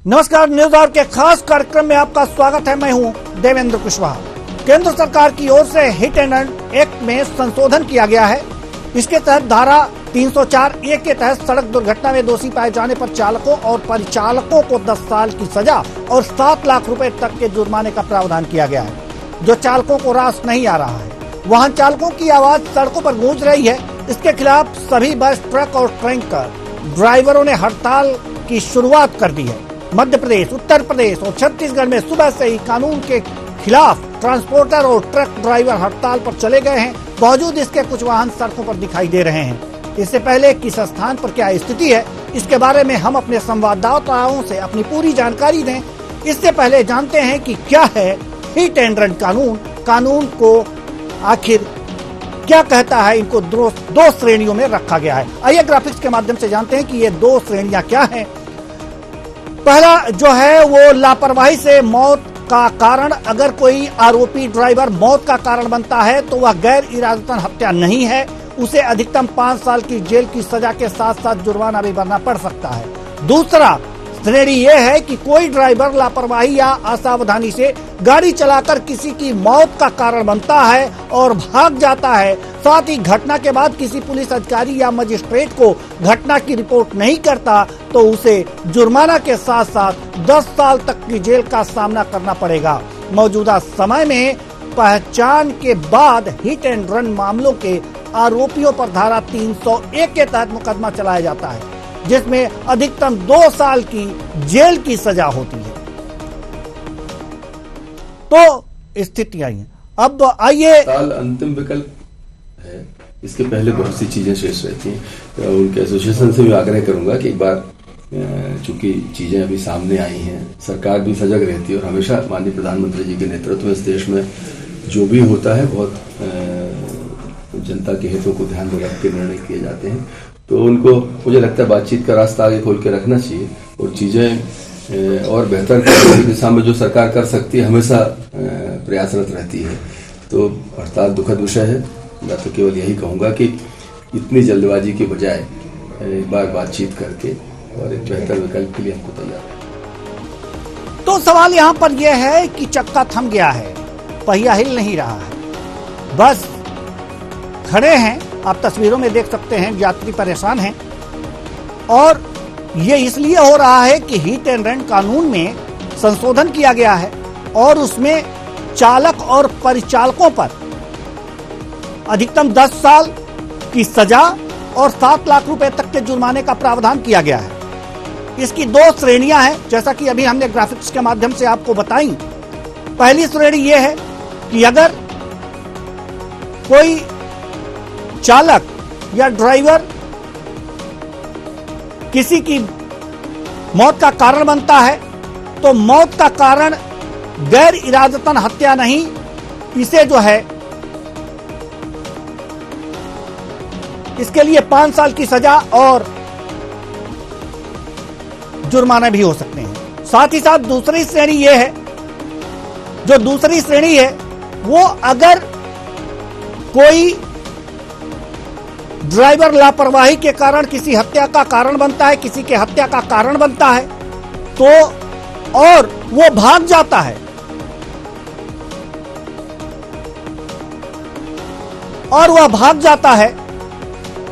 नमस्कार, news our के खास कार्यक्रम में आपका स्वागत है। मैं हूं देवेंद्र कुशवाहा। केंद्र सरकार की ओर से हिट एंड रन एक्ट में संशोधन किया गया है। इसके तहत धारा 304(a) के तहत सड़क दुर्घटना में दोषी पाए जाने पर चालकों और परिचालकों को 10 साल की सजा और 7 लाख रुपए तक के जुर्माने का प्रावधान किया गया है। जो चालकों को रास नहीं आ रहा है, वाहन चालकों की आवाज सड़कों पर गूंज रही है। इसके खिलाफ सभी बस, ट्रक और टैंकर ड्राइवरों ने हड़ताल की शुरुआत कर दी है। मध्य प्रदेश, उत्तर प्रदेश और छत्तीसगढ़ में सुबह से ही कानून के खिलाफ ट्रांसपोर्टर और ट्रक ड्राइवर हड़ताल पर चले गए हैं। बावजूद इसके कुछ वाहन सड़कों पर दिखाई दे रहे हैं। इससे पहले किस स्थान पर क्या स्थिति है, इसके बारे में हम अपने संवाददाताओं से अपनी पूरी जानकारी दें। इससे पहले जानते हैं कि क्या है हिट एंड रन कानून। कानून को आखिर क्या कहता है, इनको दो श्रेणियों में रखा गया है। आइए ग्राफिक्स के माध्यम से जानते हैं कि ये 2 श्रेणियां क्या हैं। पहला जो है वो लापरवाही से मौत का कारण। अगर कोई आरोपी ड्राइवर मौत का कारण बनता है तो वह गैर इरादतन हत्या नहीं है, उसे अधिकतम 5 साल की जेल की सजा के साथ साथ जुर्माना भी भरना पड़ सकता है। दूसरा श्रेणी यह है कि कोई ड्राइवर लापरवाही या असावधानी से गाड़ी चलाकर किसी की मौत का कारण बनता है और भाग जाता है, साथ ही घटना के बाद किसी पुलिस अधिकारी या मजिस्ट्रेट को घटना की रिपोर्ट नहीं करता तो उसे जुर्माना के साथ साथ 10 साल तक की जेल का सामना करना पड़ेगा। मौजूदा समय में पहचान के बाद हिट एंड रन मामलों के आरोपियों पर धारा 301 के तहत मुकदमा चलाया जाता है, जिसमें अधिकतम 2 साल की जेल की सजा होती है। तो स्थितियां हैं। अब आइए, अंतिम विकल्प है। इसके पहले बहुत सी चीजें शेष रहती हैं। उनके एसोसिएशन से भी आग्रह करूंगा कि एक बार चूंकि चीजें अभी सामने आई हैं, सरकार भी सजग रहती है और हमेशा माननीय प्रधानमंत्री जी के नेतृत्व में इस देश में जो भी होता है बहुत जनता के हितों को ध्यान में रख के निर्णय किए जाते हैं। तो उनको मुझे लगता है बातचीत का रास्ता आगे खोल के रखना चाहिए और चीजें और बेहतर करने की दिशा में जो सरकार कर सकती है हमेशा प्रयासरत रहती है। तो हड़ताल दुखद विषय है। मैं तो केवल यही कहूंगा कि इतनी जल्दबाजी के बजाय एक बार बातचीत करके और एक बेहतर विकल्प के लिए हमको तैयार है। तो सवाल यहाँ पर यह है कि चक्का थम गया है, पहिया हिल नहीं रहा है, बस खड़े हैं। आप तस्वीरों में देख सकते हैं यात्री परेशान हैं और ये इसलिए हो रहा है कि हिट एंड रन कानून में संशोधन किया गया है और उसमें चालक और परिचालकों पर अधिकतम 10 साल की सजा और 7 लाख रुपए तक के जुर्माने का प्रावधान किया गया है। इसकी 2 श्रेणियां हैं, जैसा कि अभी हमने ग्राफिक्स के माध्यम से आपको बताई। पहली श्रेणी यह है कि अगर कोई चालक या ड्राइवर किसी की मौत का कारण बनता है तो मौत का कारण गैर इरादतन हत्या नहीं, इसे जो है इसके लिए 5 साल की सजा और जुर्माना भी हो सकते हैं। साथ ही साथ दूसरी श्रेणी यह है, जो दूसरी श्रेणी है वो अगर कोई ड्राइवर लापरवाही के कारण किसी हत्या का कारण बनता है, किसी के हत्या का कारण बनता है तो और वो भाग जाता है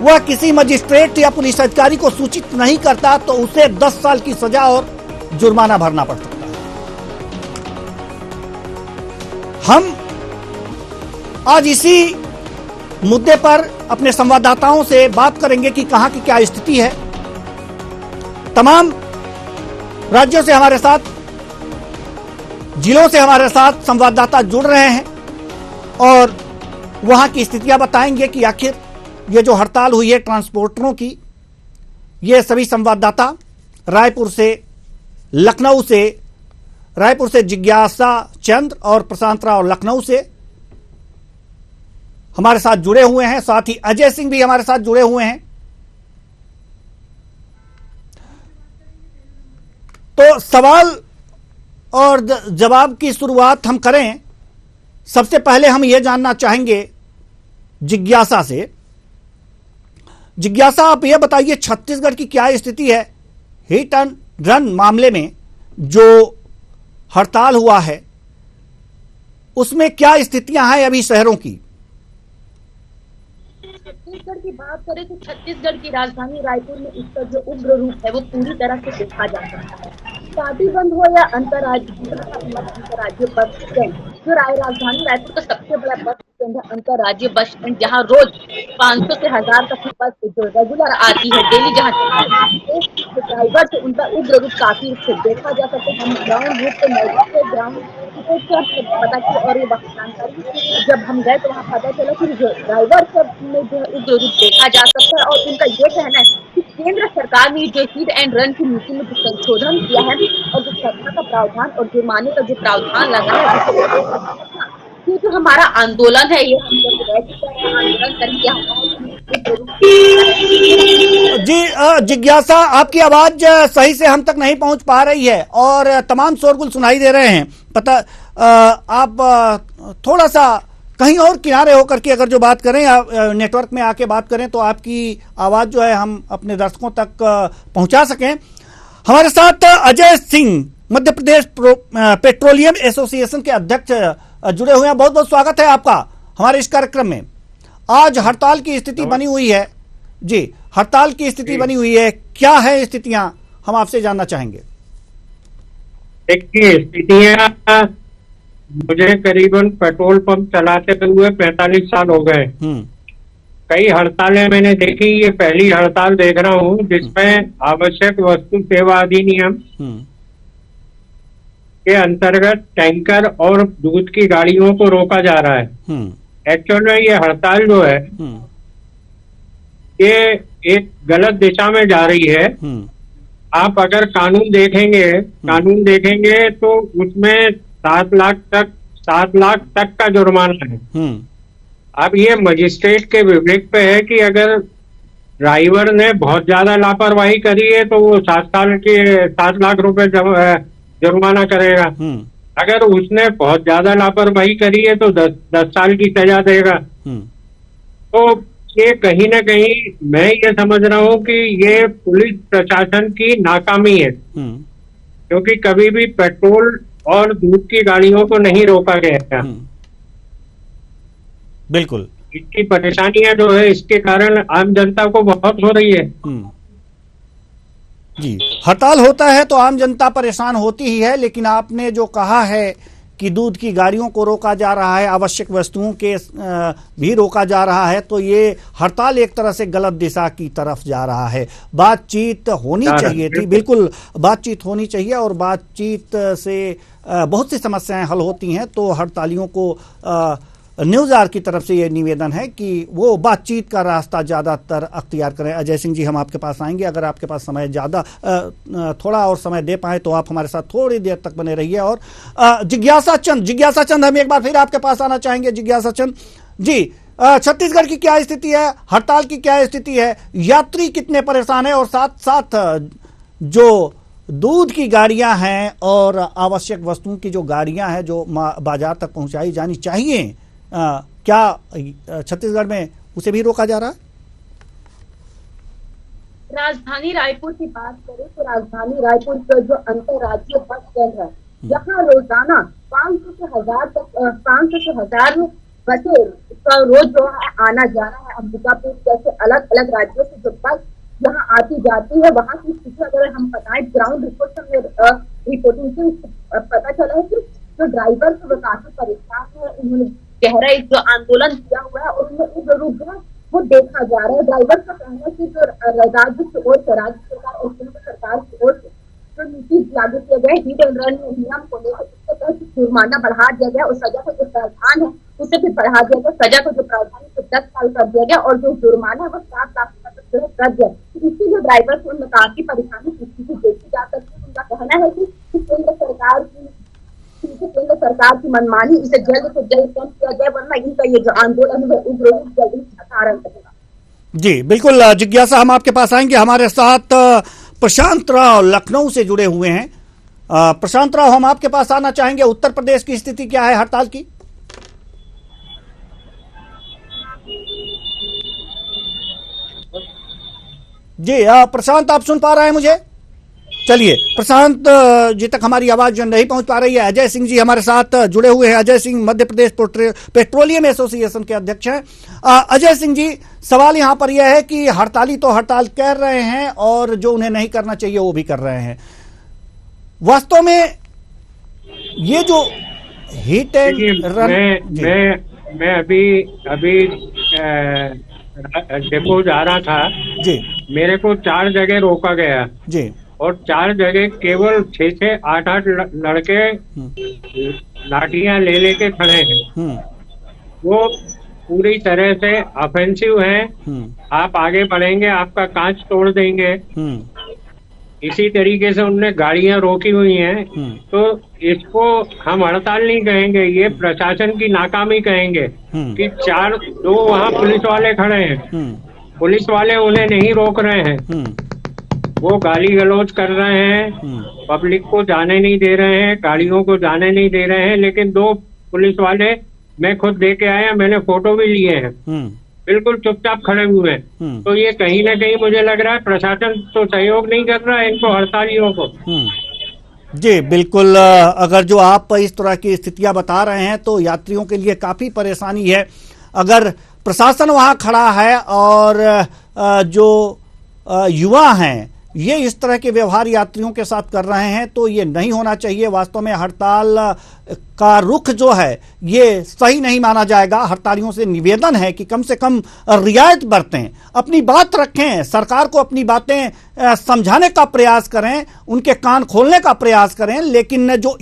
वह किसी मजिस्ट्रेट या पुलिस अधिकारी को सूचित नहीं करता तो उसे 10 साल की सजा और जुर्माना भरना पड़ सकता है। हम आज इसी मुद्दे पर अपने संवाददाताओं से बात करेंगे कि कहां की क्या स्थिति है। तमाम राज्यों से हमारे साथ, जिलों से हमारे साथ संवाददाता जुड़ रहे हैं और वहां की स्थितियां बताएंगे कि आखिर ये जो हड़ताल हुई है ट्रांसपोर्टरों की, ये सभी संवाददाता रायपुर से जिज्ञासा चंद्र और प्रशांत राव लखनऊ से हमारे साथ जुड़े हुए हैं। साथ ही अजय सिंह भी हमारे साथ जुड़े हुए हैं। तो सवाल और जवाब की शुरुआत हम करें। सबसे पहले हम यह जानना चाहेंगे जिज्ञासा से। जिज्ञासा, आप यह बताइए छत्तीसगढ़ की क्या स्थिति है हिट एंड रन मामले में, जो हड़ताल हुआ है उसमें क्या स्थितियां हैं अभी शहरों की? छत्तीसगढ़ की बात करें तो छत्तीसगढ़ की राजधानी रायपुर में इसका जो उग्र रूप है वो पूरी तरह से देखा जा सकता है। पार्टी बंद हो या अंतर्राज्यीय बस स्टैंड, जो राजधानी रायपुर का सबसे बड़ा बस स्टैंड है, अंतर्राज्यीय बस स्टैंड, जहाँ रोज 500 से 1000 तक की बस जो रेगुलर आती है, डेली जहाँ चलती है, तो ड्राइवर से उनका उग्र रूप काफी रूप से देखा जा सकता है। हम ग्राउंड रूप पे मौजूद थे, ग्राउंड पता की, और ये वहाँ जानकारी जब हम गए तो वहाँ पता चला कि जो ड्राइवर सब में जो है उग्र रूप देखा जा सकता है। और उनका ये कहना है कि केंद्र सरकार ने जो हिट एंड रन की नीति में जो संशोधन किया है और जो सजा का प्रावधान और जुर्माने का जो प्रावधान लगा है, ये जो हमारा आंदोलन है, ये हम जब रह चुके हैं आंदोलन करके जी जिज्ञासा, आपकी आवाज सही से हम तक नहीं पहुंच पा रही है और तमाम शोरगुल सुनाई दे रहे हैं। पता आप थोड़ा सा कहीं और किनारे होकर के अगर जो बात करें या नेटवर्क में आके बात करें तो आपकी आवाज जो है हम अपने दर्शकों तक पहुंचा सकें। हमारे साथ अजय सिंह, मध्य प्रदेश पेट्रोलियम एसोसिएशन के अध्यक्ष जुड़े हुए हैं। बहुत बहुत स्वागत है आपका हमारे इस कार्यक्रम में। आज हड़ताल की स्थिति बनी हुई है जी, हड़ताल की स्थिति बनी हुई है, क्या है स्थितियां, हम आपसे जानना चाहेंगे। देखिए, स्थितियां, मुझे करीबन पेट्रोल पंप चलाते हुए 45 साल हो गए। कई हड़तालें मैंने देखी, ये पहली हड़ताल देख रहा हूँ जिसमें आवश्यक वस्तु सेवा अधिनियम के अंतर्गत टैंकर और दूध की गाड़ियों को रोका जा रहा है। एक्चुअल में ये हड़ताल जो है ये एक गलत दिशा में जा रही है। आप अगर कानून देखेंगे तो उसमें 7 लाख तक का जुर्माना है। अब ये मजिस्ट्रेट के विवेक पे है कि अगर ड्राइवर ने बहुत ज्यादा लापरवाही करी है तो वो 7 लाख रुपए जुर्माना करेगा। अगर उसने बहुत ज्यादा लापरवाही करी है तो 10 साल की सजा देगा। तो ये कहीं ना कहीं मैं ये समझ रहा हूँ कि ये पुलिस प्रशासन की नाकामी है, क्योंकि कभी भी पेट्रोल और दूध की गाड़ियों को नहीं रोका गया। बिल्कुल, इसकी परेशानियां जो है इसके कारण आम जनता को बहुत हो रही है। जी, हड़ताल होता है तो आम जनता परेशान होती ही है, लेकिन आपने जो कहा है कि दूध की गाड़ियों को रोका जा रहा है, आवश्यक वस्तुओं के भी रोका जा रहा है, तो ये हड़ताल एक तरह से गलत दिशा की तरफ जा रहा है। बातचीत होनी चाहिए थी, बिल्कुल बातचीत होनी चाहिए, और बातचीत से बहुत सी समस्याएं हल होती हैं। तो हड़तालियों को न्यूज़ आर की तरफ से ये निवेदन है कि वो बातचीत का रास्ता ज़्यादातर अख्तियार करें। अजय सिंह जी, हम आपके पास आएंगे, अगर आपके पास समय ज़्यादा थोड़ा और समय दे पाए तो आप हमारे साथ थोड़ी देर तक बने रहिए। और जिज्ञासा चंद, हम एक बार फिर आपके पास आना चाहेंगे। जिज्ञासा चंद जी, छत्तीसगढ़ की क्या स्थिति है, हड़ताल की क्या स्थिति है, यात्री कितने परेशान है, और साथ साथ जो दूध की गाड़ियां हैं और आवश्यक वस्तुओं की जो गाड़ियां हैं जो बाजार तक पहुंचाई जानी चाहिए, क्या छत्तीसगढ़ में उसे भी रोका जा रहा है? राजधानी रायपुर की बात करें तो राजधानी रायपुर का जो अंतर्राज्यीय बस स्टैंड है, यहाँ रोजाना 500 से 1000 बसें का रोज जो है आना जाना है। अंबिकापुर जैसे अलग अलग राज्यों से जो बस यहाँ आती जाती है, वहाँ की स्थिति अगर हम बताएं, ग्राउंड रिपोर्टिंग से पता चला है कि जो ड्राइवर से वो काफी परेशान है। उन्होंने गहरा एक जो आंदोलन किया हुआ है उसमें उग्र रूप जो है वो देखा जा रहा है। ड्राइवर का कहना है कि जो राज्य की ओर से, राज्य सरकार और केंद्र सरकार की ओर से जो नीति लागू किया गया है हिट एंड रन नियम को लेकर, उसके तहत जुर्माना बढ़ा दिया गया और सजा का जो प्रावधान है उसे भी बढ़ा दिया गया। सजा का जो प्रावधान है 10 साल कर दिया गया और जो जुर्माना है वो 7 लाख तक जो है कर दिया। इससे जो ड्राइवर को उनमें काफी परेशानी की स्थिति देखी जा सकती है। उनका कहना है कि केंद्र सरकार की मनमानी, इसे जल्द से जल्द कम किया जाए, वरना इनका ये जो आंदोलन है उग्र रूप जल्दी धारण करेगा। जी बिल्कुल जिज्ञासा, हम आपके पास आएंगे। हमारे साथ प्रशांत राव लखनऊ से जुड़े हुए हैं। प्रशांत राव, हम आपके पास आना चाहेंगे। उत्तर प्रदेश की स्थिति क्या है हड़ताल की? जी प्रशांत, आप सुन पा रहे हैं मुझे? चलिए, प्रशांत जी तक हमारी आवाज नहीं पहुंच पा रही है। अजय सिंह जी हमारे साथ जुड़े हुए हैं। अजय सिंह मध्य प्रदेश पेट्रोलियम एसोसिएशन के अध्यक्ष हैं। अजय सिंह जी, सवाल यहां पर यह है कि हड़ताली तो हड़ताल कर रहे हैं और जो उन्हें नहीं करना चाहिए वो भी कर रहे हैं। वास्तव में ये जो हिट एंड रन, मैं अभी डेपो जा रहा था जी, मेरे को 4 जगह रोका गया जी, और 4 जगह केवल 6 8 लड़के लाठियां ले लेके खड़े हैं। वो पूरी तरह से ऑफेंसिव हैं। आप आगे बढ़ेंगे आपका कांच तोड़ देंगे। इसी तरीके से उनने गाड़ियां रोकी हुई हैं। तो इसको हम हड़ताल नहीं कहेंगे, ये प्रशासन की नाकामी कहेंगे कि 2 वहाँ पुलिस वाले खड़े हैं, पुलिस वाले उन्हें नहीं रोक रहे हैं, वो गाली गलौज कर रहे हैं, पब्लिक को जाने नहीं दे रहे हैं, गाड़ियों को जाने नहीं दे रहे हैं। लेकिन 2 पुलिस वाले मैं खुद देके आया, मैंने फोटो भी लिए हैं, बिल्कुल चुपचाप खड़े हुए हैं। तो ये कहीं ना कहीं मुझे लग रहा है प्रशासन तो सहयोग नहीं कर रहा है इनको हड़तालियों को। जी बिल्कुल, अगर जो आप इस तरह की स्थितियां बता रहे हैं तो यात्रियों के लिए काफी परेशानी है। अगर प्रशासन वहां खड़ा है और जो युवा हैं ये इस तरह के व्यवहार यात्रियों के साथ कर रहे हैं तो ये नहीं होना चाहिए। वास्तव में हड़ताल का रुख जो है ये सही नहीं माना जाएगा। हड़तालियों से निवेदन है कि कम से कम रियायत बरतें, अपनी बात रखें, सरकार को अपनी बातें समझाने का प्रयास करें, उनके कान खोलने का प्रयास करें, लेकिन जो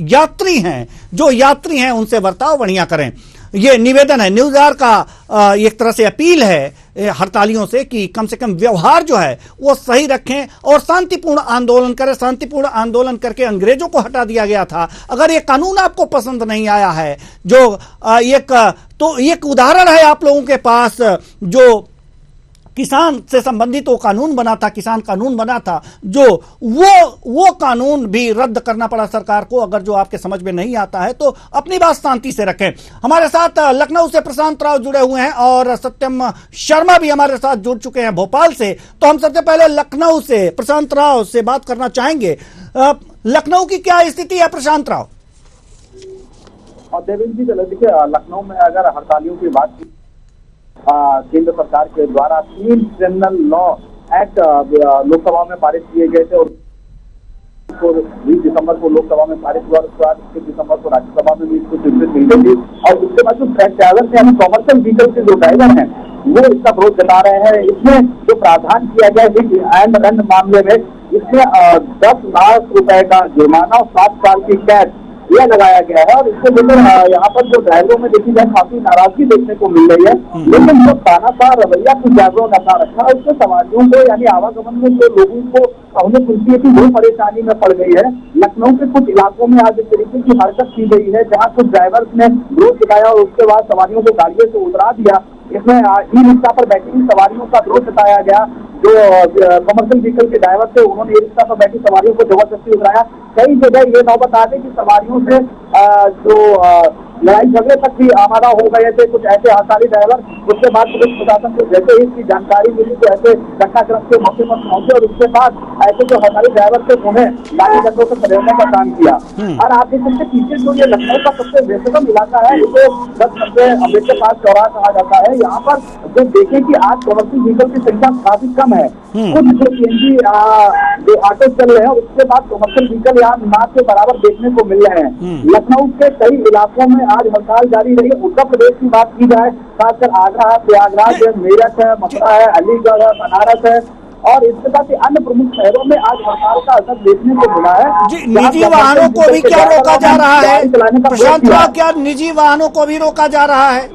यात्री हैं उनसे बर्ताव बढ़िया करें। ये निवेदन है, न्यूज़ आवर का एक तरह से अपील है हड़तालियों से कि कम से कम व्यवहार जो है वो सही रखें और शांतिपूर्ण आंदोलन करें। शांतिपूर्ण आंदोलन करके अंग्रेजों को हटा दिया गया था। अगर ये कानून आपको पसंद नहीं आया है, जो एक उदाहरण है आप लोगों के पास, जो किसान से संबंधित वो कानून बना था, किसान कानून बना था, जो वो कानून भी रद्द करना पड़ा सरकार को। अगर जो आपके समझ में नहीं आता है तो अपनी बात शांति से रखें। हमारे साथ लखनऊ से प्रशांत राव जुड़े हुए हैं और सत्यम शर्मा भी हमारे साथ जुड़ चुके हैं भोपाल से। तो हम सबसे पहले लखनऊ से प्रशांत राव से बात करना चाहेंगे। लखनऊ की क्या स्थिति है प्रशांत राव? देवेंद्र जी, देखिए लखनऊ में अगर हड़तालियों की बात की, केंद्र सरकार के द्वारा 3 क्रिमिनल लॉ एक्ट लोकसभा में पारित किए गए थे और 20 दिसंबर को लोकसभा में पारित हुआ। उसके बाद 21 दिसंबर को राज्यसभा में भी इसको स्वीकृति मिल गई थी। और उसके बाद जो ड्राइवर यानी कॉमर्शियल व्हीकल के जो ड्राइवर हैं वो इसका विरोध जता रहे हैं। इसमें जो प्रावधान किया गया हिट एंड रन मामले में, इसमें 10 लाख रुपए का जुर्माना और 7 साल की कैद यह लगाया गया है। और इसको लेकर यहाँ पर जो ड्राइवरों में देखी जाए काफी नाराजगी देखने को मिल रही है। लेकिन जो तानाशाह रवैया कुछ ड्राइवरों ने अपना रखा है उससे सवारियों को यानी आवागमन में जो लोगों को उन्हें सुनती है कि वो परेशानी में पड़ गई है। लखनऊ के कुछ इलाकों में आज इस तरीके की हरकत की गई है जहाँ कुछ ड्राइवर्स ने विरोध जताया और उसके बाद सवारियों को गाड़ियों से उतरा दिया। इसमें ई रिक्शा पर बैठी हुई सवारियों का विरोध जताया गया। जो कमर्शियल व्हीकल के ड्राइवर थे उन्होंने ई रिक्शा पर बैठी सवारियों को जबरदस्ती उतराया। कई जगह ये नौबत आ गई कि सवारियों से जो लड़ाई झगड़े तक भी आमादा हो गए थे कुछ ऐसे हड़ताली ड्राइवर। उसके बाद पुलिस प्रशासन को जैसे ही इसकी जानकारी मिली तो ऐसे घटनाक्रम के मौके पर पहुंचे और उसके बाद ऐसे जो हड़ताली ड्राइवर थे उन्हें लाठी डंडों से खदेड़ने का काम किया। और आप देख सकते पीछे जो ये लखनऊ का सबसे व्यस्ततम इलाका है इसे 10 नंबर अम्बेडकर पार्क चौराहा कहा जाता है। यहाँ पर जो देखें कि आज कमर्शियल व्हीकल की संख्या काफी कम है। कुछ जो सीएनजी जो ऑटो चल रहे हैं उसके बाद कमर्शियल व्हीकल यहाँ ना के बराबर देखने को मिल रहे हैं। लखनऊ के कई इलाकों में आज हड़ताल जारी रही है। उत्तर प्रदेश की बात की जाए खासकर आगरा है, प्रयागराज है, मेरठ है, मथुरा है, अलीगढ़ है, बनारस है और इसके साथ ही अन्य प्रमुख शहरों में आज हड़ताल का असर देखने को मिला है। जी, निजी वाहनों को भी क्या रोका जा रहा है प्रशांत राव? क्या निजी वाहनों को भी रोका जा रहा है?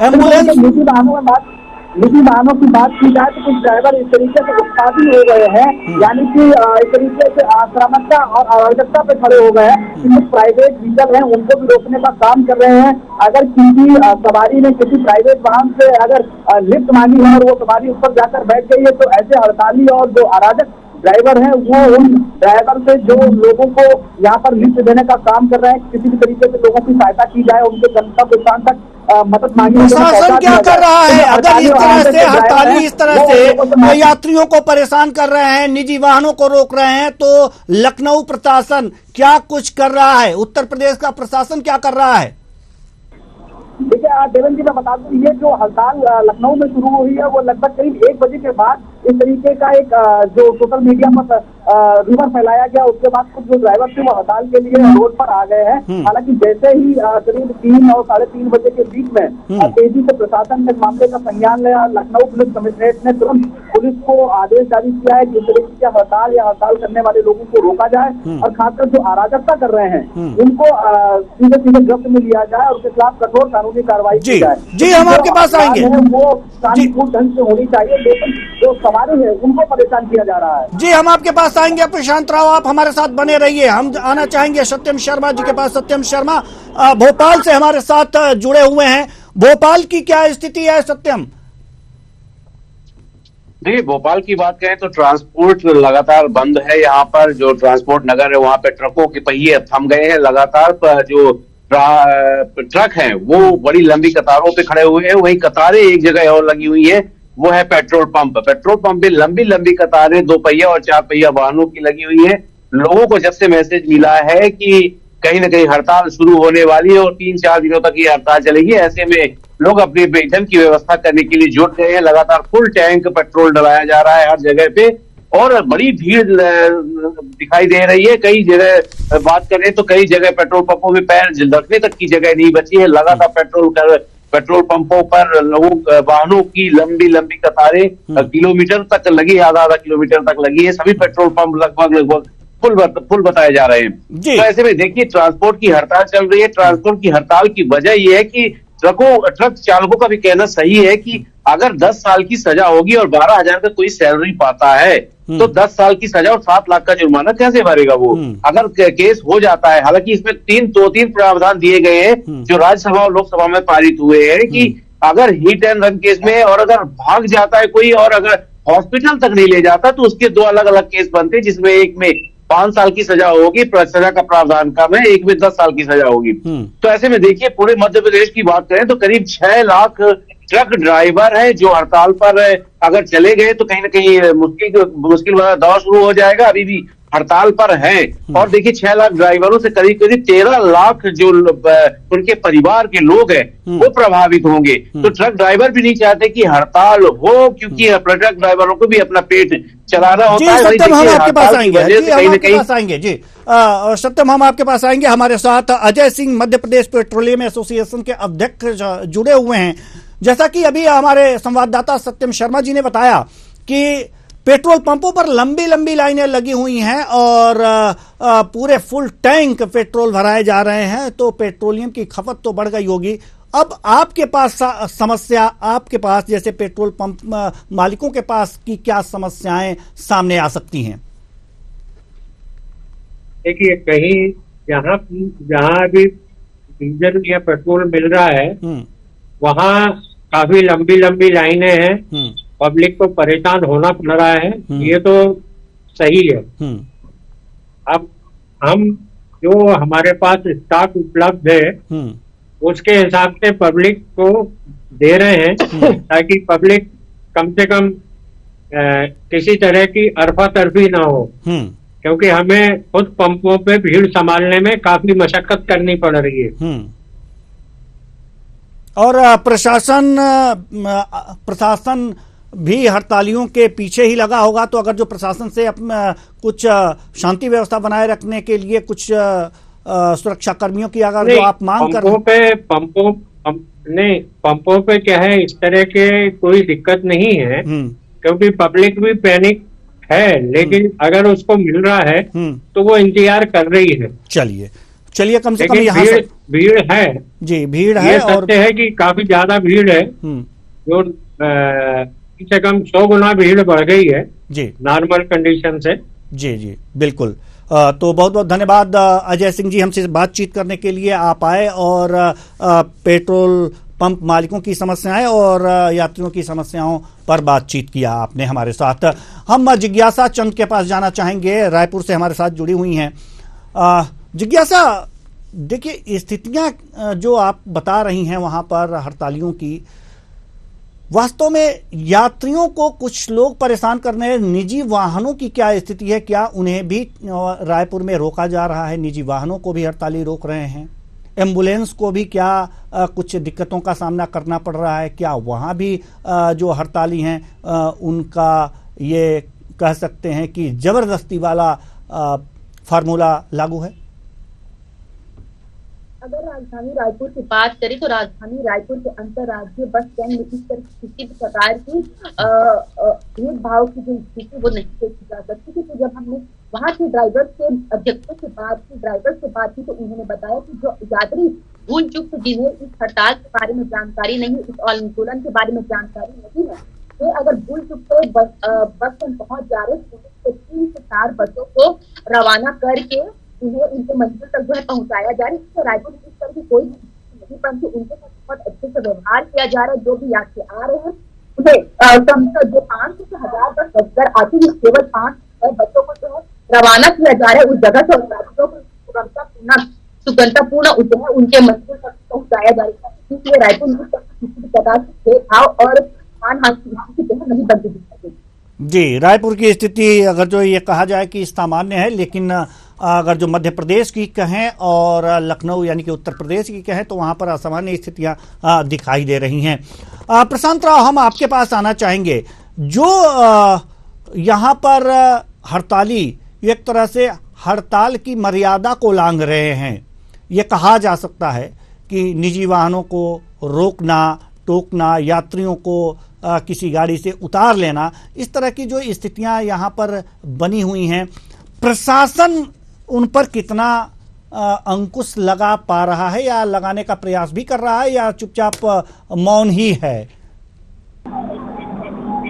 एम्बुलेंस निजी वाहनों की बात की जाए तो कुछ ड्राइवर इस तरीके से उत्पादी हो गए हैं यानी कि इस तरीके से आक्रामकता और अराजकता पे खड़े हो गए हैं कि कुछ प्राइवेट व्हीकल हैं उनको भी रोकने का काम कर रहे हैं। अगर किसी सवारी ने किसी प्राइवेट वाहन से अगर लिफ्ट मांगी है और वो सवारी ऊपर जाकर बैठ गई है तो ऐसे हड़ताली और जो अराजक ड्राइवर हैं वो उन ड्राइवर से जो लोगों को यहाँ पर लिफ्ट देने का काम कर रहे हैं, किसी भी तरीके से लोगों की सहायता की जाए, उनके गंतव्य स्थान तक मदद मांगी। प्रशासन क्या कर रहा है? अगर इस तरह से हड़ताली इस तरह से यात्रियों को परेशान कर रहे हैं, निजी वाहनों को रोक रहे हैं, तो लखनऊ प्रशासन क्या कुछ कर रहा है? उत्तर प्रदेश का प्रशासन क्या कर रहा है? देखिए देवेंद्र जी, मैं बता दूं, ये जो हड़ताल लखनऊ में शुरू हुई है वो लगभग करीब 1 बजे के बाद इस तरीके का एक जो सोशल मीडिया पर रूमर फैलाया गया। उसके बाद कुछ जो ड्राइवर थे वो हड़ताल के लिए रोड पर आ गए हैं। हालांकि जैसे ही करीब 3 और 3:30 बजे के बीच में तेजी से प्रशासन ने मामले का संज्ञान लिया। लखनऊ पुलिस कमिश्नरेट ने तुरंत पुलिस को आदेश जारी किया है कि इस तरीके के हड़ताल करने वाले लोगों को रोका जाए और खासकर जो अराजकता कर रहे हैं उनको सीधे सीधे गिरफ्त में लिया जाए और उनके खिलाफ कठोर कानूनी कार्रवाई की जाए। जी, हम आपके पास आएंगे। वो शांतिपूर्ण ढंग से होनी चाहिए, लेकिन जो सवारी है उनको परेशान किया जा रहा है। जी, हम आपके पास आएंगे। प्रशांत राव, आप हमारे साथ बने रहिए। हम आना चाहेंगे सत्यम शर्मा जी के पास। सत्यम शर्मा भोपाल से हमारे साथ जुड़े हुए हैं। भोपाल की क्या स्थिति है सत्यम? देखिए, भोपाल की बात करें तो ट्रांसपोर्ट लगातार बंद है। यहाँ पर जो ट्रांसपोर्ट नगर है वहां पे ट्रकों के पहिए थम गए हैं। लगातार जो ट्रक हैं वो बड़ी लंबी कतारों पे खड़े हुए हैं। वही कतारें एक जगह और लगी हुई है, वो है पेट्रोल पंप पे लंबी लंबी कतारें 2 पहिया और 4 पहिया वाहनों की लगी हुई है। लोगों को जब से मैसेज मिला है कि कहीं ना कहीं हड़ताल शुरू होने वाली है और 3-4 दिनों तक ये हड़ताल चलेगी, ऐसे में लोग अपने ईंधन की व्यवस्था करने के लिए जुट गए हैं। लगातार फुल टैंक पेट्रोल डलाया जा रहा है हर जगह पे और बड़ी भीड़ दिखाई दे रही है। कई जगह बात करें तो कई जगह पेट्रोल पंपों में पैर रखने तक की जगह नहीं बची है। लगातार पेट्रोल पंपों पर वाहनों की लंबी लंबी कतारें किलोमीटर तक लगी, आधा किलोमीटर तक लगी है। सभी पेट्रोल पंप लगभग फुल बताए जा रहे हैं। तो ऐसे में देखिए, ट्रांसपोर्ट की हड़ताल चल रही है। ट्रांसपोर्ट की हड़ताल की वजह यह है कि ट्रक चालकों का भी कहना सही है कि अगर 10 साल की सजा होगी और 12,000 का कोई सैलरी पाता है तो 10 साल की सजा और 7 लाख का जुर्माना कैसे भरेगा वो? अगर केस हो जाता है, हालांकि इसमें 3 प्रावधान दिए गए हैं जो राज्यसभा और लोकसभा में पारित हुए हैं कि अगर हिट एंड रन केस में और अगर भाग जाता है कोई और अगर हॉस्पिटल तक नहीं ले जाता तो उसके 2 अलग अलग केस बनते हैं, जिसमें एक में 5 साल की सजा होगी, सजा का प्रावधान कम है, एक में 10 साल की सजा होगी। तो ऐसे में देखिए, पूरे मध्य प्रदेश की बात करें तो करीब 6 लाख ट्रक ड्राइवर है जो हड़ताल पर अगर चले गए तो कहीं ना कहीं मुश्किल वाला दौर शुरू हो जाएगा। अभी भी हड़ताल पर है और देखिए 6 लाख ड्राइवरों से करीब 13 लाख जो उनके परिवार के लोग हैं वो प्रभावित होंगे। तो ट्रक ड्राइवर भी नहीं चाहते कि हड़ताल हो, क्योंकि ट्रक ड्राइवरों को भी अपना पेट चलाना होता है। सत्यम, हम आपके पास आएंगे। जी, सत्यम, हम आपके पास आएंगे। हमारे साथ अजय सिंह मध्य प्रदेश पेट्रोलियम एसोसिएशन के अध्यक्ष जुड़े हुए हैं। जैसा कि अभी हमारे संवाददाता सत्यम शर्मा जी ने बताया कि पेट्रोल पंपों पर लंबी लंबी लाइनें लगी हुई हैं और पूरे फुल टैंक पेट्रोल भराए जा रहे हैं, तो पेट्रोलियम की खपत तो बढ़ गई होगी। अब आपके पास समस्या, आपके पास जैसे पेट्रोल पंप मालिकों के पास की क्या समस्याएं सामने आ सकती हैं? देखिए, कहीं जहां भी डीजल या पेट्रोल मिल रहा है वहां काफी लंबी लंबी लाइनें हैं, पब्लिक को परेशान होना पड़ रहा है। ये तो सही है। अब हम जो हमारे पास स्टॉक उपलब्ध है उसके हिसाब से पब्लिक को दे रहे हैं ताकि पब्लिक कम से कम किसी तरह की अरफा-तफरी ना हो, क्योंकि हमें खुद पंपों पे भीड़ संभालने में काफी मशक्कत करनी पड़ रही है। और प्रशासन भी हड़तालियों के पीछे ही लगा होगा, तो अगर जो प्रशासन से कुछ शांति व्यवस्था बनाए रखने के लिए कुछ सुरक्षा कर्मियों की अगर जो आप मांग कर पंपों पे क्या है, इस तरह के कोई दिक्कत नहीं है क्योंकि पब्लिक भी पैनिक है, लेकिन अगर उसको मिल रहा है तो वो इंतजार कर रही है। चलिए कम से कम यहाँ भीड़ है जी, भीड़ है। ये सत्य है कि काफी ज्यादा भीड़ है, जो कम से कम 100 गुना भीड़ बढ़ गई है जी नॉर्मल कंडीशन से। जी बिल्कुल। तो बहुत बहुत धन्यवाद अजय सिंह जी, हमसे बातचीत करने के लिए आप आए और पेट्रोल पंप मालिकों की समस्याएं और यात्रियों की समस्याओं पर बातचीत किया आपने हमारे साथ। हम जिज्ञासा चंद के पास जाना चाहेंगे, रायपुर से हमारे साथ जुड़ी हुई हैं। जिज्ञासा, देखिए स्थितियां जो आप बता रही हैं वहां पर हड़तालियों की, वास्तव में यात्रियों को कुछ लोग परेशान कर रहे हैं। निजी वाहनों की क्या स्थिति है? क्या उन्हें भी रायपुर में रोका जा रहा है? निजी वाहनों को भी हड़ताली रोक रहे हैं। एम्बुलेंस को भी क्या कुछ दिक्कतों का सामना करना पड़ रहा है? क्या वहाँ भी जो हड़ताली हैं उनका ये कह सकते हैं कि जबरदस्ती वाला फार्मूला लागू है? अगर राजधानी रायपुर की बात करें तो राजधानी रायपुर के अंतर्राज्यीय बस स्टैंड में इस तरह किसी भी प्रकार की भेदभाव की जो स्थिति वो नहीं देखी जा सकती थी। तो जब हमने वहाँ के ड्राइवर के अध्यक्षों से बात की तो उन्होंने बताया कि जो यात्री भूल चूक से जिन्हें इस हड़ताल के बारे में जानकारी नहीं है, इस आंदोलन के बारे में जानकारी नहीं है, वे अगर भूल चूक से बस स्टैंड पहुंच जा रहे तो 3 से 4 बसों को रवाना करके उन्हें उनके मंजिल तक जो है पहुंचाया जा रहा है। इससे रायपुर में इस तरह की कोई नहीं, परंतु उनके साथ बहुत अच्छे से व्यवहार किया जा रहा है। जो भी यात्री आ रहे हैं उन्हें कम से जो 500 से 1000 बस बसकर आती है, केवल 5 बच्चों को जो है रवाना किया जा रहा है उस जगह से, और यात्रियों को सुगमतापूर्ण जो है उनके मंजिल तक पहुंचाया जा रहा है। इसलिए रायपुर में किसी भी प्रकार से भेदभाव और मानहानि की स्थिति जो है नहीं बनती दिखाई। जी, रायपुर की स्थिति अगर जो ये कहा जाए कि सामान्य है, लेकिन अगर जो मध्य प्रदेश की कहें और लखनऊ यानी कि उत्तर प्रदेश की कहें तो वहाँ पर असामान्य स्थितियाँ दिखाई दे रही हैं। प्रशांत राव, हम आपके पास आना चाहेंगे। जो यहाँ पर हड़ताली एक तरह से हड़ताल की मर्यादा को लांघ रहे हैं, ये कहा जा सकता है कि निजी वाहनों को रोकना, टोकना, यात्रियों को किसी गाड़ी से उतार लेना, इस तरह की जो स्थितियां यहाँ पर बनी हुई हैं, प्रशासन उन पर कितना अंकुश लगा पा रहा है या लगाने का प्रयास भी कर रहा है या चुपचाप मौन ही है?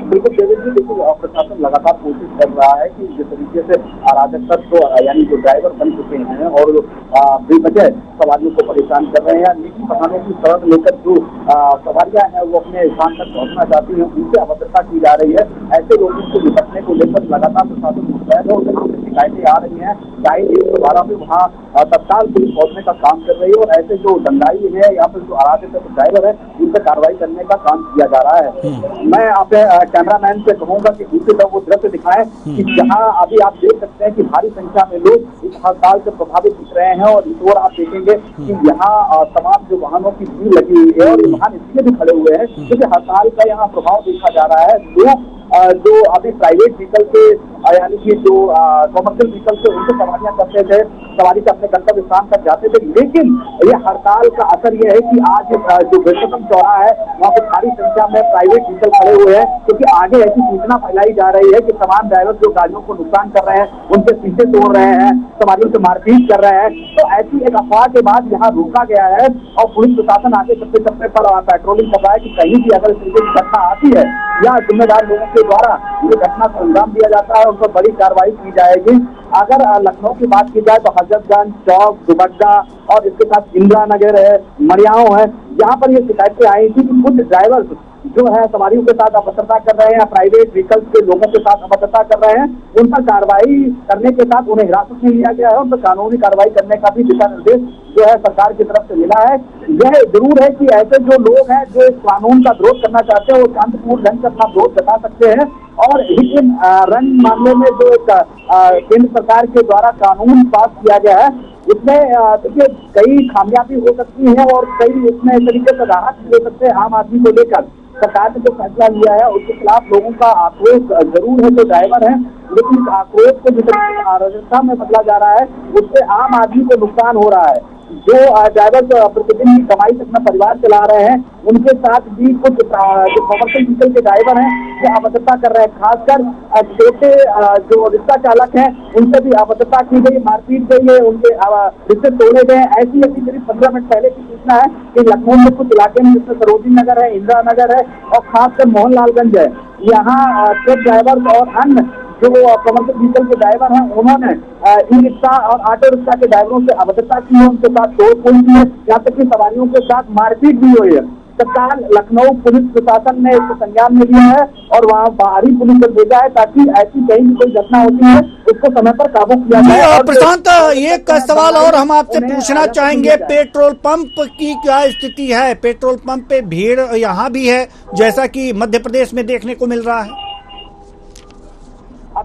बिल्कुल देवेंद्र जी, देखिए प्रशासन लगातार कोशिश कर रहा है कि जिस तरीके से अराजकता यानी जो ड्राइवर बन चुके हैं और बेवजह सवारियों को परेशान कर रहे हैं, निजी वाहनों की सड़क लेकर जो सवारियां हैं वो अपने स्थान तक पहुंचना चाहती हैं, उनसे अभद्रता की जा रही है। ऐसे लोगों से निपटने को लेकर लगातार प्रशासन मुस्तैद है और शिकायतें आ रही हैं। चाहे 112 पे वहाँ तत्काल पुलिस पहुंचने का काम कर रही है और ऐसे जो दंगाई है या फिर जो अराजक ड्राइवर है उन पर कार्रवाई करने का काम किया जा रहा है। मैं आपने कैमरामैन से कहूंगा कि दूसरी तरफ वो दृश्य दिखाएं कि जहां अभी आप देख सकते हैं कि भारी संख्या में लोग इस हड़ताल से प्रभावित दिख रहे हैं और इस ओर आप देखेंगे कि यहाँ तमाम जो वाहनों की भीड़ लगी हुई है और वाहन इसलिए भी खड़े हुए हैं क्योंकि हड़ताल का यहाँ प्रभाव देखा जा रहा है। लोग जो अभी प्राइवेट व्हीकल से यानी कि जो कॉमर्शियल व्हीकल से उनसे सवारियां करते थे, सवारी से अपने गंतव्य स्थान तक जाते थे, लेकिन ये हड़ताल का असर ये है कि आज जो बेलसम चौराहा है वहाँ पर भारी संख्या में प्राइवेट व्हीकल खड़े हुए हैं क्योंकि आगे ऐसी सूचना फैलाई जा रही है कि तमाम ड्राइवर जो गाड़ियों को नुकसान कर रहे हैं, उनके शीशे तोड़ रहे हैं, सवारियों से मारपीट कर रहे हैं। तो ऐसी एक अफवाह के बाद यहाँ रोका गया है और पुलिस प्रशासन आगे चप्पे चप्पे पर पेट्रोलिंग कर रहा है कि कहीं भी अगर इस तरीके की घटना आती है या जिम्मेदार लोगों के द्वारा ये घटना को अंजाम दिया जाता है उन पर बड़ी कार्रवाई की जाएगी। अगर लखनऊ की बात की जाए तो हजरतगंज चौक, दुबग्गा और इसके साथ इंदिरा नगर है, मरियाओं है, यहाँ पर ये शिकायतें आई थी कि कुछ ड्राइवर जो है सवारियों के साथ अभद्रता कर रहे हैं, प्राइवेट व्हीकल्स के लोगों के साथ अभद्रता कर रहे हैं, उन पर कार्रवाई करने के साथ उन्हें हिरासत में लिया गया है। उन पर कानूनी कार्रवाई करने का भी दिशा निर्देश जो है सरकार की तरफ से मिला है। यह जरूर है कि ऐसे जो लोग हैं जो इस कानून का विरोध करना चाहते हैं वो शांतिपूर्ण ढंग से अपना विरोध जता सकते हैं और हिट रन मामले में जो एक केंद्र सरकार के द्वारा कानून पास किया गया है उसमें देखिए कई खामियां भी हो सकती हैं और कई उसमें इस तरीके से राहत भी हो सकते हैं। आम आदमी को लेकर सरकार ने जो फैसला लिया है उसके खिलाफ लोगों का आक्रोश जरूर है जो ड्राइवर है, लेकिन इस आक्रोश को जिस तरीके से अराजकता में बदला जा रहा है उससे आम आदमी को नुकसान हो रहा है। जो ड्राइवर प्रतिदिन की कमाई से अपना परिवार चला रहे हैं उनके साथ भी कुछ जो कमर्शियल व्हीकल के ड्राइवर हैं वो अभद्रता कर रहे हैं, खासकर छोटे जो रिक्शा चालक हैं उनसे भी अभद्रता की गई, मारपीट गई है, उनके रिक्शे तोड़े गए। ऐसी करीब 15 मिनट पहले की सूचना है कि लखनऊ में कुछ इलाके में जिसमें सरोजिनी नगर है, इंदिरा नगर है और खासकर मोहनलालगंज है, यहाँ ट्रक ड्राइवर और अन्य जो कमर्शियल व्हीकल के ड्राइवर हैं उन्होंने ई रिक्शा और ऑटो रिक्शा के ड्राइवरों से अभद्रता की है, उनके साथ तोड़फोड़ की है, यहाँ तक कि सवारियों के साथ मारपीट भी हुई है। तत्काल लखनऊ पुलिस प्रशासन ने इसको संज्ञान में लिया है और वहाँ बाहरी पुलिस बल भेजा है ताकि ऐसी कहीं भी कोई घटना होती है उसको समय पर काबू किया जाए। प्रशांत, एक सवाल और हम आपसे पूछना चाहेंगे, पेट्रोल पंप की क्या स्थिति है? पेट्रोल पंप पे भीड़ यहाँ भी है जैसा कि मध्य प्रदेश में देखने को मिल रहा है?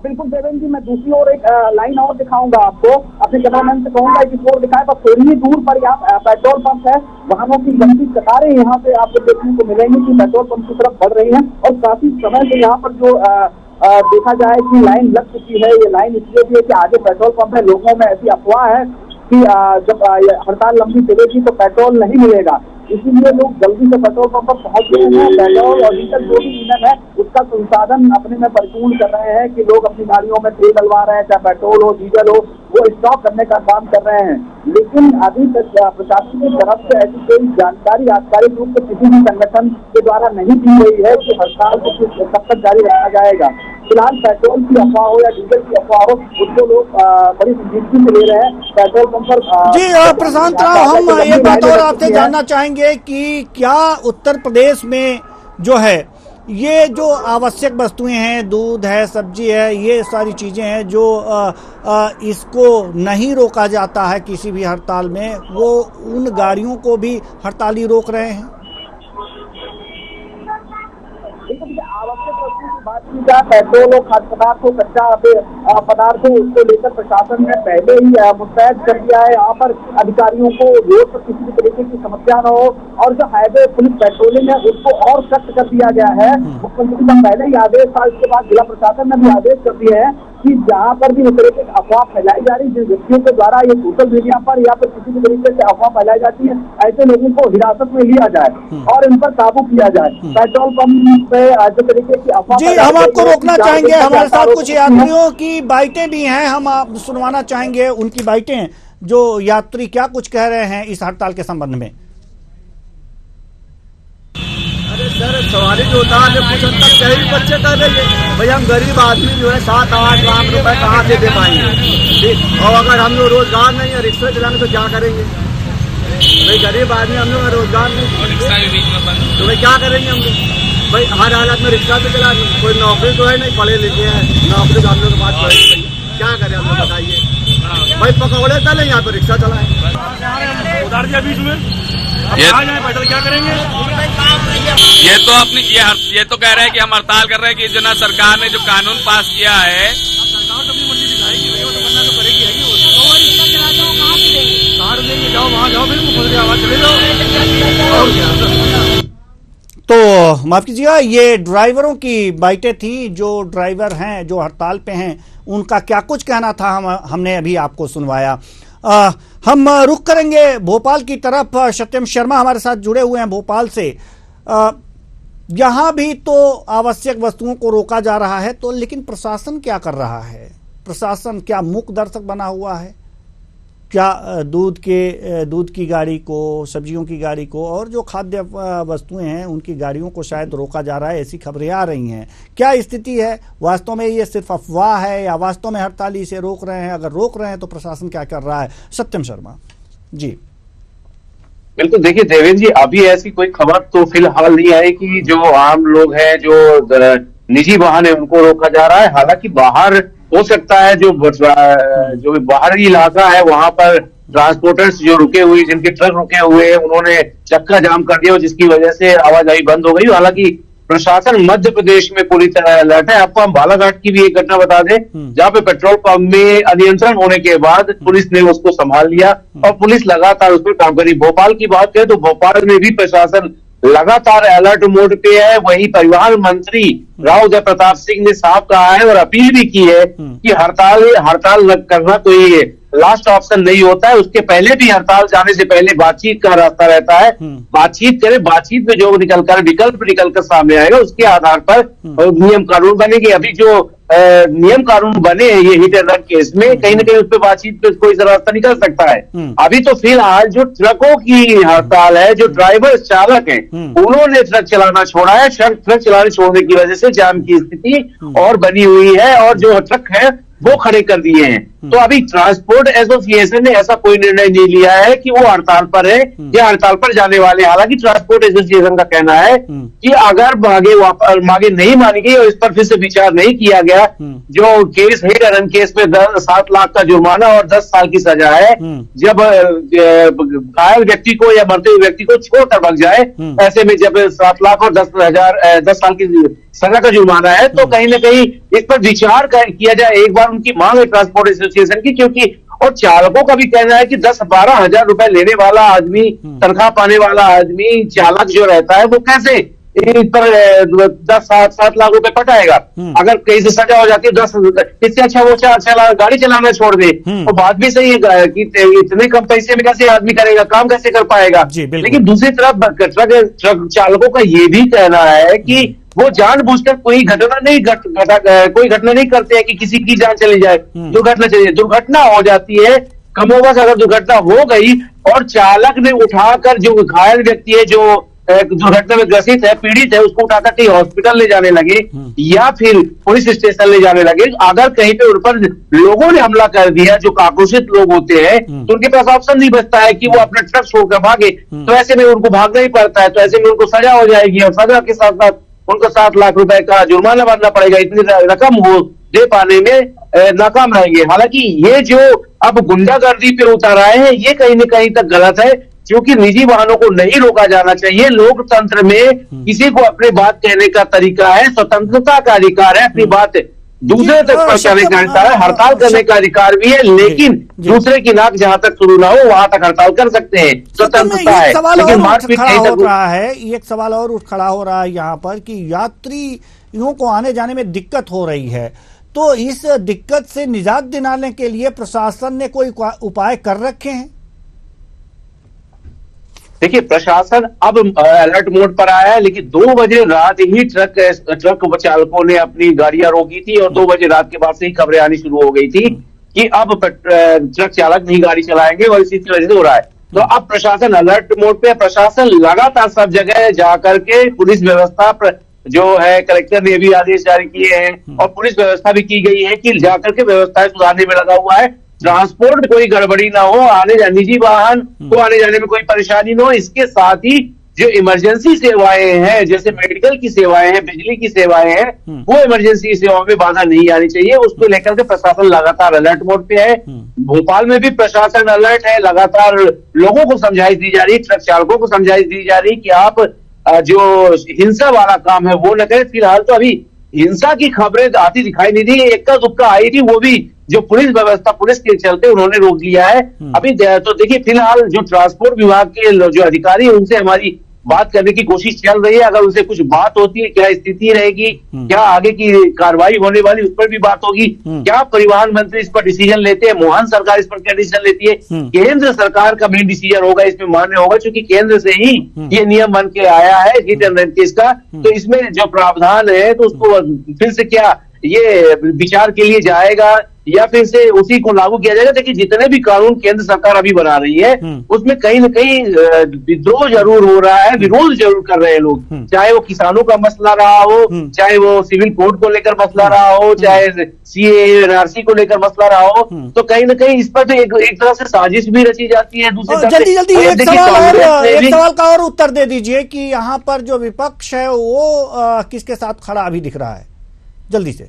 बिल्कुल देवेंद्र जी, मैं दूसरी ओर एक लाइन और दिखाऊंगा आपको, अपने कैमरामैन से कहूंगा कि और दिखाए, बस थोड़ी ही दूर पर यहाँ पेट्रोल पंप है, वाहनों की लंबी कतारें यहाँ पे आपको देखने को मिलेंगी कि पेट्रोल पंप की तरफ बढ़ रही हैं और काफी समय से यहाँ पर जो देखा जाए कि लाइन लग चुकी है। ये लाइन इसलिए भी है कि आगे पेट्रोल पंप है, लोगों में ऐसी अफवाह है कि जब हड़ताल लंबी चलेगी तो पेट्रोल नहीं मिलेगा, इसीलिए लोग जल्दी से पेट्रोल पंप पर पहुंच गए हैं। पेट्रोल और डीजल जो भी ईंधन है उसका संसाधन अपने में परिपूर्ण कर रहे हैं कि लोग अपनी गाड़ियों में तेल डलवा रहे हैं, चाहे पेट्रोल हो डीजल हो, वो स्टॉक करने का काम कर रहे हैं। लेकिन अभी तक प्रशासन की तरफ से ऐसी कोई जानकारी आधिकारिक रूप से किसी भी संगठन के द्वारा नहीं दी गई है कि हड़ताल को कब तक जारी रखा जाएगा। फिलहाल पेट्रोल की अफवाह हो या डीजल की अफवाह हो, उसको लोग बड़ी संजीदगी से ले रहे हैं। पेट्रोल पंप पर जी प्रशांत राव, हम एक बात और आपसे जानना चाहेंगे कि क्या उत्तर प्रदेश में जो है ये जो आवश्यक वस्तुएं हैं, दूध है, सब्जी है, ये सारी चीजें हैं जो इसको नहीं रोका जाता है किसी भी हड़ताल में, वो उन गाड़ियों को भी हड़ताली रोक रहे हैं? आवश्यक वस्तु की बात की जाए, पेट्रोल और खाद्य पदार्थों, कच्चा पदार्थों, उसको लेकर प्रशासन ने पहले ही मुस्तैद कर दिया है। यहाँ पर अधिकारियों को रोड पर किसी भी तरीके की समस्या न हो और जो हाईवे पुलिस पेट्रोलिंग है उसको और सख्त कर दिया गया है। मुख्यमंत्री का पहले ही आदेश था, इसके बाद जिला प्रशासन ने भी आदेश कर दिए हैं कि जहाँ पर भी इस तरीके की अफवाह फैलाई जा रही, जिन व्यक्तियों के द्वारा ये सोशल मीडिया पर या फिर किसी भी तरीके से अफवाह फैलाई जाती है, ऐसे लोगों को हिरासत में लिया जाए और इन पर काबू किया जाए। पेट्रोल पंप पे जो तरीके की अफवाह, जी हम आपको रोकना चाहेंगे, हमारे साथ कुछ यात्रियों की बाइटें भी हैं, हम आप सुनवाना चाहेंगे उनकी बाइटें, जो यात्री क्या कुछ कह रहे हैं इस हड़ताल के संबंध में। अरे सर, सवारी जो होता है कुछ हद तक सही बच्चे कर रहे हैं भाई, हम गरीब आदमी जो है 7-8 लाख रुपए कहाँ से दे पाएंगे, ठीक? और अगर हम लोग रोजगार नहीं है, रिक्शा चलाने तो क्या करेंगे भाई? गरीब आदमी, हम लोग रोजगार नहीं तो भाई क्या करेंगे हम लोग भाई? हर हालत में रिक्शा तो चला, कोई नौकरी तो है नहीं, पढ़े लिखे हैं, नौकरी तो हम लोग के पास पढ़े नहीं, क्या करें हम लोग बताइए भाई? पकौड़े चले यहाँ पे रिक्शा चलाए, उधार दिया बीच में, ये पैदल क्या करेंगे? ये तो अपनी ये तो कह रहे हैं कि हम हड़ताल कर रहे हैं कि जो ना सरकार ने जो कानून पास किया है, सरकार तो अपनी मर्जी दिखाएगी, वो तो करना तो करेगी, है वो कार लेंगे, जाओ वहाँ जाओ, फिर मुफ्त की आवाज चले जाओ। तो माफ कीजिएगा, ये ड्राइवरों की बाइटें थी, जो ड्राइवर हैं जो हड़ताल पे हैं उनका क्या कुछ कहना था हमने अभी आपको सुनवाया। हम रुख करेंगे भोपाल की तरफ। सत्यम शर्मा हमारे साथ जुड़े हुए हैं भोपाल से। यहाँ भी तो आवश्यक वस्तुओं को रोका जा रहा है, तो लेकिन प्रशासन क्या कर रहा है? प्रशासन क्या मूक दर्शक बना हुआ है? क्या दूध की गाड़ी को, सब्जियों की गाड़ी को और जो खाद्य वस्तुएं हैं उनकी गाड़ियों को शायद रोका जा रहा है, ऐसी खबरें आ रही हैं। क्या स्थिति है? वास्तव में ये सिर्फ अफवाह है या वास्तव में हड़ताली इसे रोक रहे हैं? अगर रोक रहे हैं तो प्रशासन क्या कर रहा है? सत्यम शर्मा जी। बिल्कुल, देखिए देवेंद्र जी, अभी ऐसी कोई खबर तो फिलहाल नहीं आई कि जो आम लोग हैं, जो निजी वाहन है, उनको रोका जा रहा है। हालांकि बाहर हो सकता है जो बाहरी इलाका है वहां पर ट्रांसपोर्टर्स जो रुके हुए, जिनके ट्रक रुके हुए हैं, उन्होंने चक्का जाम कर दिया, जिसकी वजह से आवाजाही बंद हो गई। हालांकि प्रशासन मध्य प्रदेश में पूरी तरह अलर्ट है। आपको हम बालाघाट की भी एक घटना बता दें, जहां पे पेट्रोल पंप में अनियंत्रण होने के बाद पुलिस ने उसको संभाल लिया और पुलिस लगातार उस पर काम करी। भोपाल की बात करें तो भोपाल में भी प्रशासन लगातार अलर्ट मोड पे है। वहीं परिवहन मंत्री राव जयप्रताप सिंह ने साफ कहा है और अपील भी की है कि हड़ताल करना कोई लास्ट ऑप्शन नहीं होता है। उसके पहले भी हड़ताल जाने से पहले बातचीत का रास्ता रहता है। बातचीत करें, बातचीत में जो विकल्प निकलकर सामने आएगा उसके आधार पर नियम कानून बनेंगे। अभी जो नियम कानून बने हैं ये हिट एंड रन केस में, कहीं ना कहीं उस पर बातचीत पे कोई रास्ता निकल सकता है। अभी तो फिलहाल जो ट्रकों की हड़ताल है, जो ड्राइवर चालक हैं उन्होंने ट्रक चलाना छोड़ा है। ट्रक चलाने छोड़ने की वजह से जाम की स्थिति और बनी हुई है और जो ट्रक है वो खड़े कर दिए हैं। तो अभी ट्रांसपोर्ट एसोसिएशन ने ऐसा कोई निर्णय नहीं लिया है कि वो हड़ताल पर है या हड़ताल पर जाने वाले हैं। हालांकि ट्रांसपोर्ट एसोसिएशन का कहना है कि अगर मांगे नहीं मानी गई और इस पर फिर से विचार नहीं किया गया, जो केस है रन केस में 7 लाख का जुर्माना और 10 साल की सजा है, जब घायल व्यक्ति को या मरते हुए व्यक्ति को छोड़कर भाग जाए, ऐसे में जब 7 लाख और 10 साल की सजा का जुर्माना है, तो कहीं ना कहीं इस पर विचार किया जाए। एक बार उनकी मांग है ट्रांसपोर्ट एसोसिएशन की, क्योंकि और चालकों का भी कहना है कि 10-12 हजार रुपए लेने वाला आदमी, तनख्वाह पाने वाला आदमी, चालक जो रहता है, वो कैसे इन पर 10-7 लाख रुपए पटाएगा। अगर कहीं से सजा हो जाती है 10, इससे अच्छा वो गाड़ी चलाना छोड़ दे। तो बात भी सही है कि इतने कम पैसे में कैसे आदमी करेगा, काम कैसे कर पाएगा। लेकिन दूसरी तरफ ट्रक चालकों का ये भी कहना है कि वो जानबूझकर कोई घटना नहीं करते हैं कि किसी की जान चली जाए, दुर्घटना हो जाती है। कमोबस अगर दुर्घटना हो गई और चालक ने उठाकर, जो घायल व्यक्ति है, जो दुर्घटना में ग्रसित है, पीड़ित है, उसको उठाकर कहीं हॉस्पिटल ले जाने लगे या फिर पुलिस स्टेशन ले जाने लगे, अगर कहीं पे उन पर लोगों ने हमला कर दिया, जो आक्रोशित लोग होते हैं, तो उनके पास ऑप्शन नहीं बचता है कि वो अपना ट्रक छोड़कर भागे। तो ऐसे में उनको भागना ही पड़ता है। तो ऐसे में उनको सजा हो जाएगी और सजा के साथ साथ उनको 7 लाख रुपए का जुर्माना भरना पड़ेगा। इतनी रकम वो दे पाने में नाकाम रहेंगे। हालांकि ये जो अब गुंडागर्दी पे उतर आए हैं, ये कहीं न कहीं तक गलत है, क्योंकि निजी वाहनों को नहीं रोका जाना चाहिए। लोकतंत्र में किसी को अपनी बात कहने का तरीका है, स्वतंत्रता का अधिकार है, अपनी बात दूसरे तक पहुंचाने का अधिकार है, हड़ताल करने का अधिकार भी है, लेकिन दूसरे की नाक जहां तक शुरू ना हो वहां तक हड़ताल कर सकते हैं, स्वतंत्रता है। लेकिन मारपीट नहीं हो रहा है। एक सवाल और खड़ा हो रहा है यहाँ पर कि यात्रियों को आने जाने में दिक्कत हो रही है, तो इस दिक्कत से निजात दिलाने के लिए प्रशासन ने कोई उपाय कर रखे हैं? देखिए, प्रशासन अब अलर्ट मोड पर आया है, लेकिन 2 बजे रात ही ट्रक चालकों ने अपनी गाड़ियां रोकी थी और 2 बजे रात के बाद से ही खबरें आनी शुरू हो गई थी कि अब ट्रक चालक नहीं गाड़ी चलाएंगे और इसी की वजह से हो रहा है। तो अब प्रशासन अलर्ट मोड पे, प्रशासन लगातार सब जगह जाकर के पुलिस व्यवस्था जो है, कलेक्टर ने भी आदेश जारी किए हैं और पुलिस व्यवस्था भी की गई है कि जाकर के व्यवस्थाएं सुधारने में लगा हुआ है। ट्रांसपोर्ट में कोई गड़बड़ी ना हो, निजी वाहन को आने जाने में कोई परेशानी ना हो। इसके साथ ही जो इमरजेंसी सेवाएं हैं, जैसे मेडिकल की सेवाएं हैं, बिजली की सेवाएं हैं, वो इमरजेंसी सेवाओं में बाधा नहीं आनी चाहिए। उसको लेकर के प्रशासन लगातार अलर्ट मोड पे है। भोपाल में भी प्रशासन अलर्ट है, लगातार लोगों को समझाइश दी जा रही है, ट्रक चालकों को समझाइश दी जा रही है कि आप जो हिंसा वाला काम है वो न करें। फिलहाल तो अभी हिंसा की खबरें आती दिखाई नहीं दी, इक्का दुक्का आई थी, वो भी जो पुलिस व्यवस्था, पुलिस के चलते उन्होंने रोक लिया है। अभी तो देखिए, फिलहाल जो ट्रांसपोर्ट विभाग के जो अधिकारी हैं, उनसे हमारी बात करने की कोशिश चल रही है। अगर उनसे कुछ बात होती है, क्या स्थिति रहेगी, क्या आगे की कार्रवाई होने वाली, उस पर भी बात होगी। क्या परिवहन मंत्री इस पर डिसीजन लेते हैं, मोहन सरकार इस पर क्या डिसीजन लेती है, केंद्र सरकार का मेन डिसीजन होगा, इसमें मान्य होगा, क्योंकि केंद्र से ही ये नियम बन के आया है हिट एंड रन केस का। तो इसमें जो प्रावधान है, तो उसको फिर से क्या ये विचार के लिए जाएगा या फिर से उसी को लागू किया जाएगा। देखिए, जितने भी कानून केंद्र सरकार अभी बना रही है, उसमें कहीं न कहीं विद्रोह जरूर हो रहा है, विरोध जरूर कर रहे हैं लोग। चाहे वो किसानों का मसला रहा हो, चाहे वो सिविल कोड को लेकर मसला रहा हो, चाहे CAA NRC को लेकर मसला रहा हो, तो कहीं न कहीं इस पर तो एक तरह से साजिश भी रची जाती है। दूसरी तरफ जल्दी एक सवाल का और उत्तर दे दीजिए कि यहाँ पर जो विपक्ष है वो किसके साथ खड़ा अभी दिख रहा है, जल्दी से।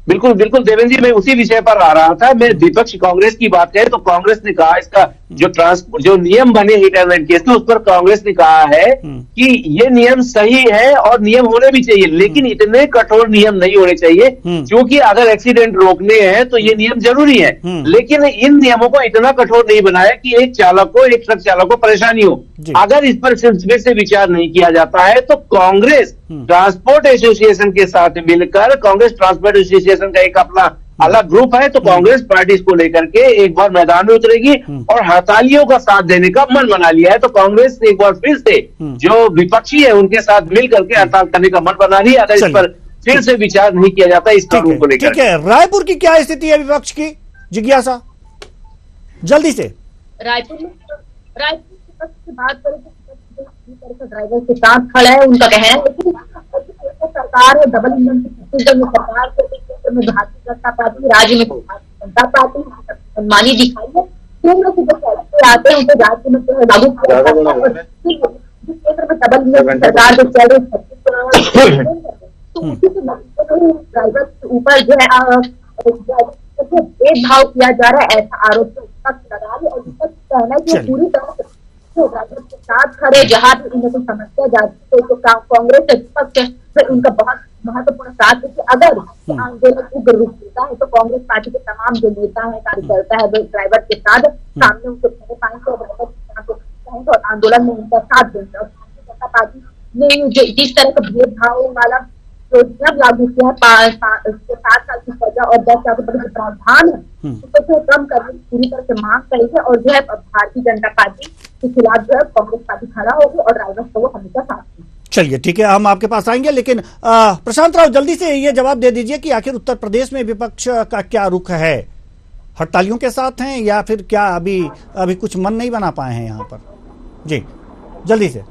बिल्कुल बिल्कुल देवेंद्र जी, मैं उसी विषय पर आ रहा था। मैं विपक्ष कांग्रेस की बात करें तो कांग्रेस ने कहा, इसका जो नियम बने हिट एंड रन केस में, उस पर कांग्रेस ने कहा है कि ये नियम सही है और नियम होने भी चाहिए, लेकिन इतने कठोर नियम नहीं होने चाहिए, क्योंकि अगर एक्सीडेंट रोकने हैं तो ये नियम जरूरी है, लेकिन इन नियमों को इतना कठोर नहीं बनाया कि एक ट्रक चालक को परेशानी हो। अगर इस पर फिर से विचार नहीं किया जाता है तो कांग्रेस ट्रांसपोर्ट एसोसिएशन के साथ मिलकर, कांग्रेस ट्रांसपोर्ट एसोसिएशन का एक अपना अलग ग्रुप है, तो कांग्रेस पार्टी इसको लेकर के एक बार मैदान में उतरेगी और हड़तालियों का साथ देने का मन बना लिया है। तो कांग्रेस एक बार फिर से जो विपक्षी है उनके साथ मिल करके हड़ताल करने का मन बना रही है, अगर इस पर फिर से विचार नहीं किया जाता इस कानून को लेकर। ठीक है, रायपुर की क्या स्थिति है विपक्ष की, जिज्ञासा जल्दी से। रायपुर की बात करें तो ड्राइवर के साथ खड़ा है, उनका कहना है लेकिन सरकार है डबल इंजन की सरकार में भारतीय जनता पार्टी राज्य में जनता पार्टी मनमानी दिखाई है। केंद्र से जो फैसले आते हैं उसे राज्य में जो है लागू किया जाता है और जिस क्षेत्र में डबल इंजन सरकार जो चल रही है तो उसी के ड्राइवर के ऊपर जो है भेदभाव किया जा रहा है, ऐसा आरोप विपक्ष लगा रही है। और विपक्ष कहना है कि पूरी तरह से ड्राइवर के साथ खड़े, जहां भी इन्हें कोई समस्या जाती है तो कांग्रेस विपक्ष तो इनका बहुत महत्वपूर्ण साथ है कि अगर आंदोलन उग्र रूप लेता है तो कांग्रेस पार्टी के तमाम जो नेता है, कार्यकर्ता है, वो ड्राइवर के साथ सामने उनको खड़े पाएंगे और ड्राइवर और आंदोलन में उनका साथ देंगे। और भारतीय जनता पार्टी ने जिस तरह का भेदभाव वाला जो जब लागू किया है 7 साल की सजा और 10 साल का जो प्रावधान है उसको कम करने की पूरी तरह से मांग करी है। और जो है भारतीय जनता पार्टी के खिलाफ जो है कांग्रेस पार्टी खड़ा होगी और ड्राइवर्स को वो हमेशा साथ देंगे। चलिए ठीक है, हम आपके पास आएंगे, लेकिन प्रशांत राव जल्दी से ये जवाब दे दीजिए कि आखिर उत्तर प्रदेश में विपक्ष का क्या रुख है? हड़तालियों के साथ हैं या फिर क्या अभी कुछ मन नहीं बना पाए हैं यहाँ पर? जी जल्दी से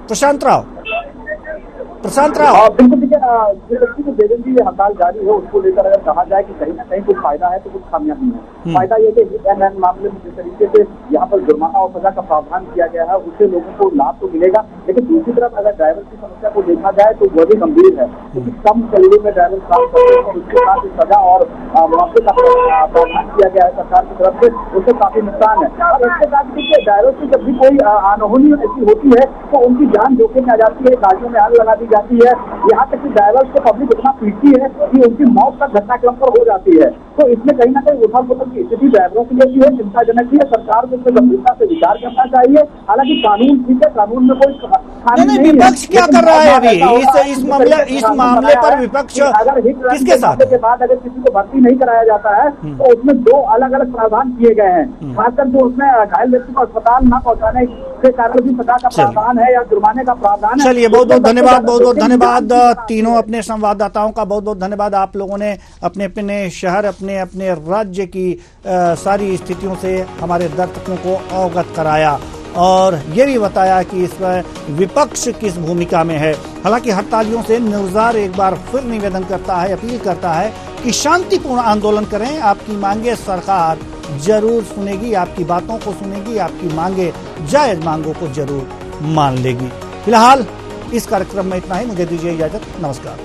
प्रशांत राव। बिल्कुल ठीक है। जो देवेंद्र जी हड़ताल जारी है उसको लेकर अगर कहा जाए कि कहीं ना कहीं कुछ फायदा है तो कुछ खामियां भी है। फायदा ये कि हिट मामले में जिस तरीके से यहाँ पर जुर्माना और सजा का प्रावधान किया गया है उससे लोगों को लाभ तो मिलेगा, लेकिन दूसरी तरफ अगर ड्राइवर की समस्या को देखा जाए तो वह भी गंभीर है, क्योंकि कम सैलरी में ड्राइवर काम करते हैं और उसके साथ सजा और मुआवजे का प्रावधान किया गया है सरकार की तरफ से, उससे काफी नुकसान है। और इसके साथ देखिए ड्राइवर की जब भी कोई अनहोनी ऐसी होती है तो उनकी जान जोखिम में आ जाती है, गाड़ियों में आग लगा दी जाती है, यहाँ तक कि ड्राइवर को पब्लिक इतना पीटती है कि उनकी मौत तक घटनाक्रम पर हो जाती है। तो इसमें कहीं ना कहीं उथल पुथल की स्थिति ड्राइवरों के लिए भी है, चिंताजनक भी है। सरकार को इसमें गंभीरता से विचार करना चाहिए। हालांकि कानून ठीक है, कानून में कोई नहीं, विपक्ष क्या कर रहा है अभी इस मामले पर? विपक्ष अगर हिट किसके साथ के बाद अगर किसी को भर्ती नहीं कराया जाता है तो उसमें 2 अलग अलग प्रावधान किए गए हैं, खासकर जो उसमें घायल व्यक्ति को अस्पताल न पहुंचाने के कारण भी सजा का प्रावधान है या जुर्माने का प्रावधान है। चलिए बहुत बहुत धन्यवाद तीनों अपने संवाददाताओं का बहुत बहुत धन्यवाद। आप लोगों ने अपने अपने शहर अपने अपने राज्य की सारी स्थितियों से हमारे दर्शकों को अवगत कराया और ये भी बताया कि इसमें विपक्ष किस भूमिका में है। हालांकि हड़तालियों से न्यूज़ार एक बार फिर निवेदन करता है, अपील करता है कि शांतिपूर्ण आंदोलन करें, आपकी मांगे सरकार जरूर सुनेगी, आपकी बातों को सुनेगी, आपकी मांगे जायज मांगों को जरूर मान लेगी। फिलहाल इस कार्यक्रम में इतना ही, मुझे दीजिए इजाजत, नमस्कार।